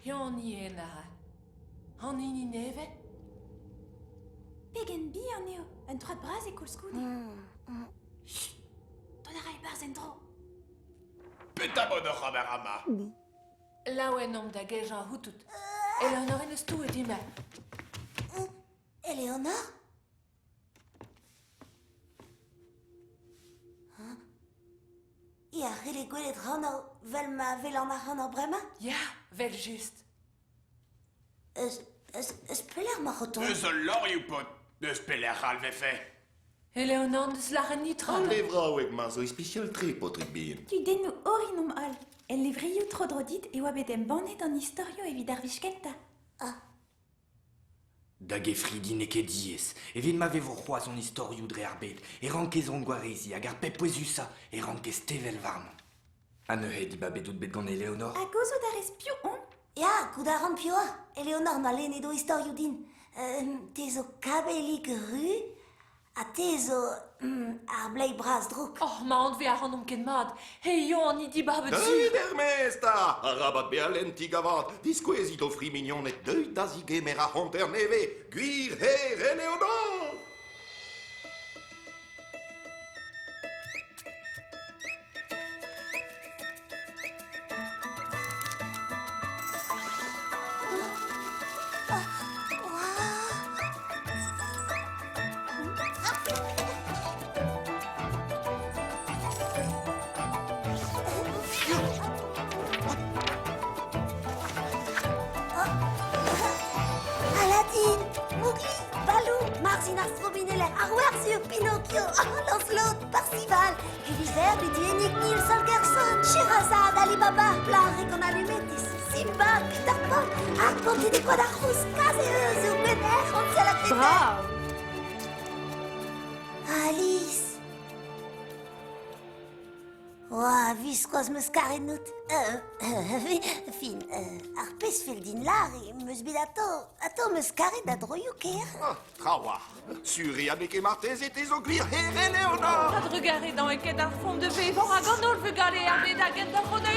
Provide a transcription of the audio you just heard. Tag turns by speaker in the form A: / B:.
A: Pioniera. Hanini neve?
B: Pegen bi aneo, un troad bras e koulskoude. Chut, donara e barzendro.
C: Petamono Ramarama.
A: Laouen om da gejan houtout. Eleanor en eus tou e dima.
D: Eleonor? Ja, hele gwelet Ranor, vel ma vel an ar Ranor brema?
A: Ja, vel just.
D: Eus peler ma roton?
C: Eus ul lorioù pot. Eus peler alvefe.
A: Eleanor deus laren nitra.
E: Al levra oeg mar zo especial tre potrik bien.
B: Tu den no orinom al. El livrio trodrodit e oa bet em bannet an historio evit ar viskenta.
F: Da gefridi ne ket diez, evit ma vevo c'hoaz an istorioù dre ar bet, e rankez an gwarezi hag ar pep pouezusa, e rankez tevel varman. Ha neuze di ba bedout bet gant Eleonor?
B: A gozo d'ar espio on?
D: Ja, kud ar an pioa. Eleonor na lene do historio din. Te zo kabelik ru, a te zo ar blei braz drok.
A: Oh, ma ant ve a ran om ket mat. He yo an idi babet zu.
E: Deuder mesta! A rabat be alen tigavad, diskwezit o fri mignon et deut da zige mer a hanter neve, gwir her Eleonor!
D: Aladdin, Mowgli, Balou, Marzin Astrobinelle, Arwarzur, Pinocchio, Lancelot, Parzival, Gulliver, Béduénic, Nil, Solgerson, Sherazade, Alibaba, Blar, Rigon Allumetis, Simba, Peter Pan, Arconte des Quadarros, Caseuse, Bener, Hansel la Gretel. Alice. Oa, viskoaz meus karet nout. Fin, ar pez fel din lar e meus bet ato meus karet da droioù ker.
E: Trawa, suri a neke martez et ezo gwir her Eleonor!
A: Had regare dan eket ar fond de ve, vor a gandol ve gale ar bet a gen da fond a